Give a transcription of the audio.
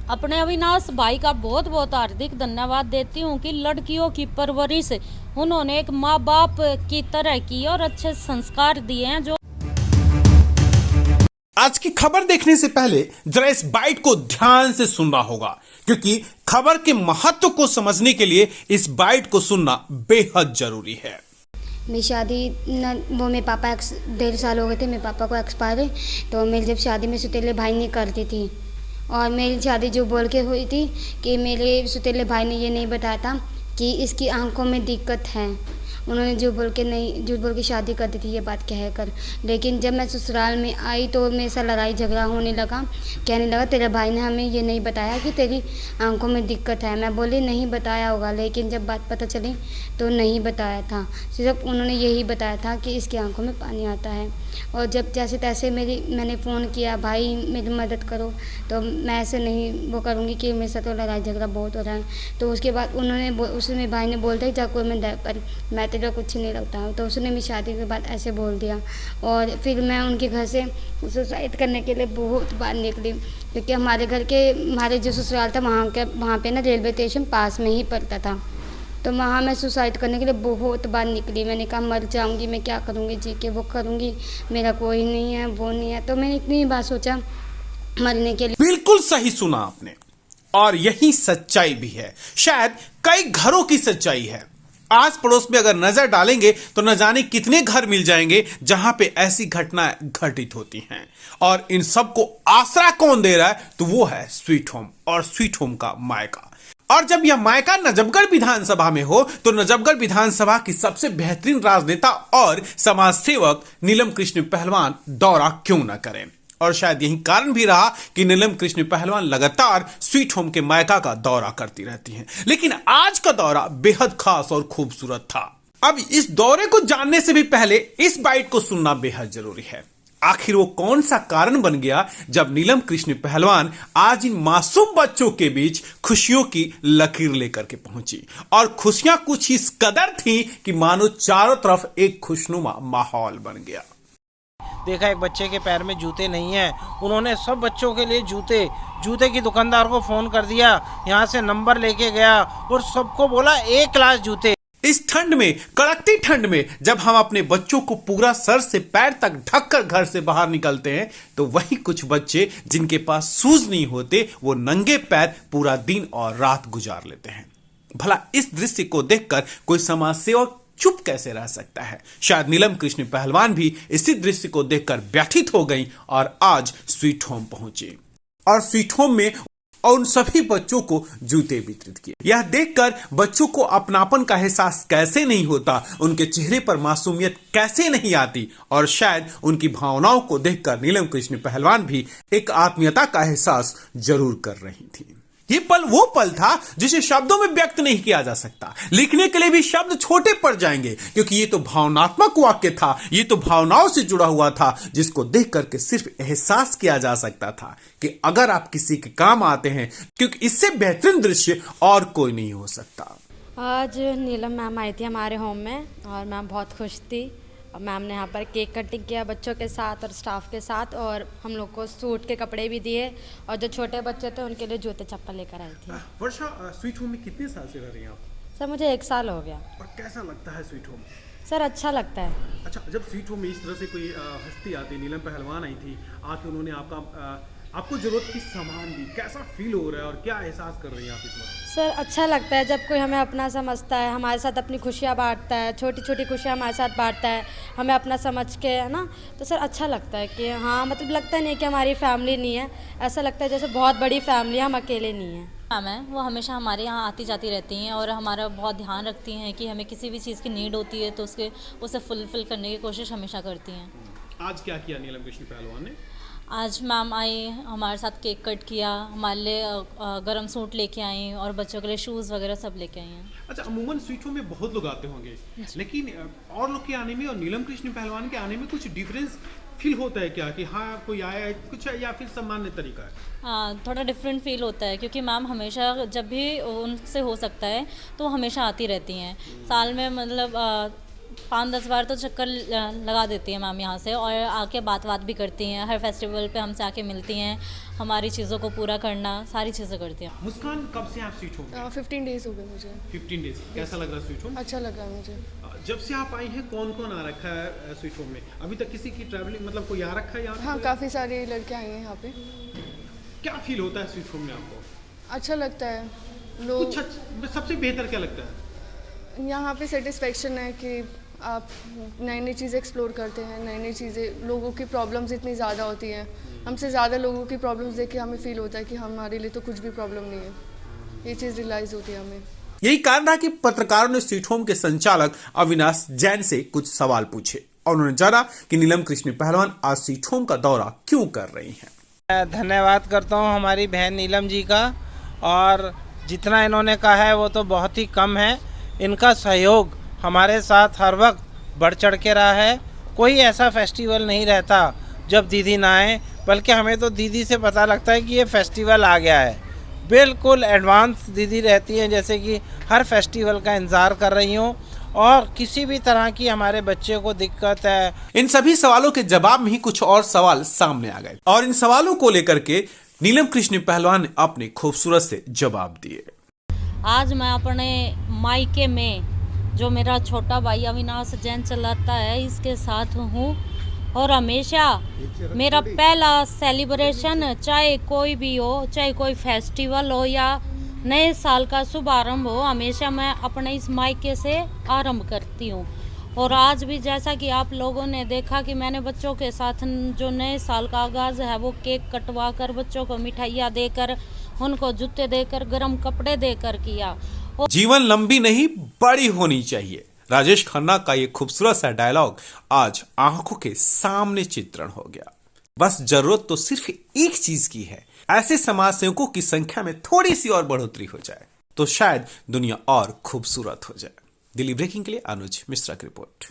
अपने अविनाश भाई का बहुत बहुत हार्दिक धन्यवाद देती हूँ कि लड़कियों की परवरिश उन्होंने एक माँ बाप की तरह की और अच्छे संस्कार दिए हैं। जो आज की खबर देखने से पहले जरा इस बाइट को ध्यान से सुनना होगा, क्योंकि खबर के महत्व को समझने के लिए इस बाइट को सुनना बेहद जरूरी है। मेरी शादी वो मेरे पापा 1.5 साल हो गए थे, मेरे पापा को एक्सपायर है। तो मेरी जब शादी में सुतेले भाई ने कर दी थी, और मेरी शादी जो बोल के हुई थी कि मेरे सुतेले भाई ने ये नहीं बताया था कि इसकी आंखों में दिक्कत है। उन्होंने झूठ बोल के शादी कर दी थी, ये बात कह कर। लेकिन जब मैं ससुराल में आई तो मेरे साथ लड़ाई झगड़ा होने लगा। कहने लगा तेरे भाई ने हमें ये नहीं बताया कि तेरी आंखों में दिक्कत है। मैं बोली नहीं बताया होगा, लेकिन जब बात पता चली तो नहीं बताया था। सिर्फ उन्होंने यही बताया था कि इसकी आंखों में पानी आता है। और जब जैसे तैसे मैंने फ़ोन किया, भाई मेरी मदद करो, तो मैं ऐसे नहीं वो करूँगी कि मेरे साथ तो लड़ाई झगड़ा बहुत हो रहा है। तो उसके बाद उसमें भाई ने बोलते जा कोई मैं तेरा कुछ नहीं लगता हूँ। तो उसने मेरी शादी के बाद ऐसे बोल दिया। और फिर मैं उनके घर से सुसाइड करने के लिए बहुत बार निकली, क्योंकि हमारे जो ससुराल था वहाँ पे ना रेलवे स्टेशन पास में ही पड़ता था। तो वहाँ मैं सुसाइड करने के लिए बहुत बार निकली। मैंने कहा मर जाऊँगी, मैं क्या करूँगी जी के, वो करूँगी, मेरा कोई नहीं है, वो नहीं है। तो मैंने इतनी बार सोचा मरने के लिए। बिल्कुल सही सुना आपने, और यही सच्चाई भी है, शायद कई घरों की सच्चाई है। आस पड़ोस में अगर नजर डालेंगे तो न जाने कितने घर मिल जाएंगे जहां पे ऐसी घटनाएं घटित होती हैं। और इन सबको आसरा कौन दे रहा है? तो वो है स्वीट होम, और स्वीट होम का मायका। और जब यह मायका नजफगढ़ विधानसभा में हो तो नजफगढ़ विधानसभा की सबसे बेहतरीन राजनेता और समाज सेवक नीलम कृष्ण पहलवान दौरा क्यों न करें। और शायद यही कारण भी रहा कि नीलम कृष्ण पहलवान लगातार स्वीट होम के मायका का दौरा करती रहती हैं। लेकिन आज का दौरा बेहद खास और खूबसूरत था। अब इस दौरे को जानने से भी पहले इस बाइट को सुनना बेहद जरूरी है। आखिर वो कौन सा कारण बन गया जब नीलम कृष्ण पहलवान आज इन मासूम बच्चों के बीच खुशियों की लकीर लेकर के पहुंची। और खुशियां कुछ इस कदर थी कि मानो चारों तरफ एक खुशनुमा माहौल बन गया। देखा एक बच्चे के पैर में जूते नहीं है, उन्होंने सब बच्चों के लिए जूते की दुकानदार को फ़ोन कर दिया, यहाँ से नंबर लेके गया और सबको बोला 1 क्लास जूते। इस ठंड में, कड़कती ठंड में जब हम अपने बच्चों को पूरा सर से पैर तक ढककर घर से बाहर निकलते हैं, तो वही कुछ बच्चे जिनके पास शूज नहीं होते वो नंगे पैर पूरा दिन और रात गुजार लेते हैं। भला इस दृश्य को देखकर कोई समाज सेवक चुप कैसे रह सकता है? शायद नीलम कृष्ण पहलवान भी इसी दृश्य को देखकर व्यथित हो गई और आज स्वीट होम पहुंची और स्वीट होम में और उन सभी बच्चों को जूते वितरित किए। यह देखकर बच्चों को अपनापन का एहसास कैसे नहीं होता, उनके चेहरे पर मासूमियत कैसे नहीं आती, और शायद उनकी भावनाओं को देखकर नीलम कृष्ण पहलवान भी एक आत्मीयता का एहसास जरूर कर रही थी। ये पल वो पल था जिसे शब्दों में व्यक्त नहीं किया जा सकता। लिखने के लिए भी शब्द छोटे पड़ जाएंगे, क्योंकि ये तो भावनात्मक वाक्य था, ये तो भावनाओं से जुड़ा हुआ था, जिसको देख करके सिर्फ एहसास किया जा सकता था कि अगर आप किसी के काम आते हैं, क्योंकि इससे बेहतरीन दृश्य और कोई नहीं हो सकता। आज नीलम मैम आई थी हमारे होम में और मैम बहुत खुश थी। और मैम ने यहाँ पर केक कटिंग किया बच्चों के साथ और स्टाफ के साथ, और हम लोग को सूट के कपड़े भी दिए, और जो छोटे बच्चे थे उनके लिए जूते चप्पल लेकर आई थी। वर्षा, स्वीट होम में कितने साल से रह रही हैं आप? सर मुझे 1 साल हो गया। और कैसा लगता है स्वीट होम? सर अच्छा लगता है। अच्छा, जब स्वीट होम में इस तरह से कोई हस्ती आती, नीलम पहलवान आई थी, आके उन्होंने आपको जरूरत की सामान दी, कैसा फील हो रहा है और क्या एहसास कर रही हैं आप इस वक्त? सर अच्छा लगता है जब कोई हमें अपना समझता है, हमारे साथ अपनी खुशियाँ बांटता है, छोटी छोटी खुशियाँ हमारे साथ बांटता है, हमें अपना समझ के, है ना। तो सर अच्छा लगता है कि हाँ, मतलब लगता नहीं कि हमारी फैमिली नहीं है, ऐसा लगता है जैसे बहुत बड़ी फैमिली है, हम अकेले नहीं हैं। मैम है वो हमेशा हमारे यहाँ आती जाती रहती हैं और हमारा बहुत ध्यान रखती हैं कि हमें किसी भी चीज़ की नीड होती है तो उसे फुलफिल करने की कोशिश हमेशा करती हैं। आज क्या किया नीलम कृष्ण पहलवान ने? आज मैम आई, हमारे साथ केक कट किया, हमारे लिए गर्म सूट लेके आई और बच्चों के लिए शूज़ वगैरह सब लेके आई हैं। अच्छा, अमूमन स्वीट होम में बहुत लोग आते होंगे, लेकिन और लोग के आने में और नीलम कृष्ण पहलवान के आने में कुछ डिफरेंस फील होता है क्या, कि हाँ कोई आया है कुछ, या फिर सामान्य तरीका है? हाँ, थोड़ा डिफरेंट फील होता है, क्योंकि मैम हमेशा जब भी उनसे हो सकता है तो वो हमेशा आती रहती हैं। साल में मतलब 5-10 बार तो चक्कर लगा देती हैं मैम यहाँ से, और आके बात भी करती हैं। हर फेस्टिवल पे हमसे आके मिलती हैं, हमारी चीज़ों को पूरा करना, सारी चीज़ें करती हैं। मुस्कान, कब से आप स्वीट होम में? 15 डेज़ हो गए मुझे। 15 डेज। कैसा लग रहा है स्वीट होम? अच्छा लगा मुझे। जब से आप आई हैं कौन कौन आ रखा है स्वीट होम में? अभी तक किसी की ट्रैवलिंग मतलब कोई आ रखा है यहाँ? हाँ, काफ़ी सारी लड़कियाँ आई हैं यहाँ पे। क्या फील होता है स्वीट होम में आपको? अच्छा लगता है। लोग कुछ सबसे बेहतर क्या लगता है? यहाँ पे सेटिस्फेक्शन है कि आप नई नई चीज़ें एक्सप्लोर करते हैं, नई नई चीज़ें। लोगों की प्रॉब्लम्स इतनी ज़्यादा होती हैं, हमसे ज़्यादा लोगों की प्रॉब्लम्स देख के हमें फील होता है कि हमारे लिए तो कुछ भी प्रॉब्लम नहीं है। ये चीज़ रियलाइज़ होती है हमें। यही कारण रहा कि पत्रकारों ने स्वीट होम के संचालक अविनाश जैन से कुछ सवाल पूछे और उन्होंने जाना कि नीलम कृष्ण पहलवान आज स्वीट होम का दौरा क्यों कर रही हैं। धन्यवाद करता हूँ हमारी बहन नीलम जी का, और जितना इन्होंने कहा है वो तो बहुत ही कम है। इनका सहयोग हमारे साथ हर वक्त बढ़ चढ़ के रहा है। कोई ऐसा फेस्टिवल नहीं रहता जब दीदी ना आए, बल्कि हमें तो दीदी से पता लगता है कि ये फेस्टिवल आ गया है। बिल्कुल एडवांस दीदी रहती हैं, जैसे कि हर फेस्टिवल का इंतज़ार कर रही हूँ, और किसी भी तरह की हमारे बच्चे को दिक्कत है। इन सभी सवालों के जवाब में ही कुछ और सवाल सामने आ गए और इन सवालों को लेकर के नीलम कृष्ण पहलवान ने अपने खूबसूरत से जवाब दिए। आज मैं अपने मायके में जो मेरा छोटा भाई अविनाश जैन चलाता है, इसके साथ हूँ, और हमेशा मेरा पहला सेलिब्रेशन चाहे कोई भी हो, चाहे कोई फेस्टिवल हो या नए साल का शुभारंभ हो, हमेशा मैं अपने इस मायके से आरंभ करती हूँ। और आज भी जैसा कि आप लोगों ने देखा कि मैंने बच्चों के साथ जो नए साल का आगाज़ है वो केक कटवा कर, बच्चों को मिठाइयाँ देकर, उनको जूते देकर, गर्म कपड़े देकर किया। जीवन लंबी नहीं बड़ी होनी चाहिए, राजेश खन्ना का ये खूबसूरत सा डायलॉग आज आंखों के सामने चित्रण हो गया। बस जरूरत तो सिर्फ एक चीज की है, ऐसे समाज सेवकों की संख्या में थोड़ी सी और बढ़ोतरी हो जाए तो शायद दुनिया और खूबसूरत हो जाए। दिल्ली ब्रेकिंग के लिए अनुज मिश्रा की रिपोर्ट।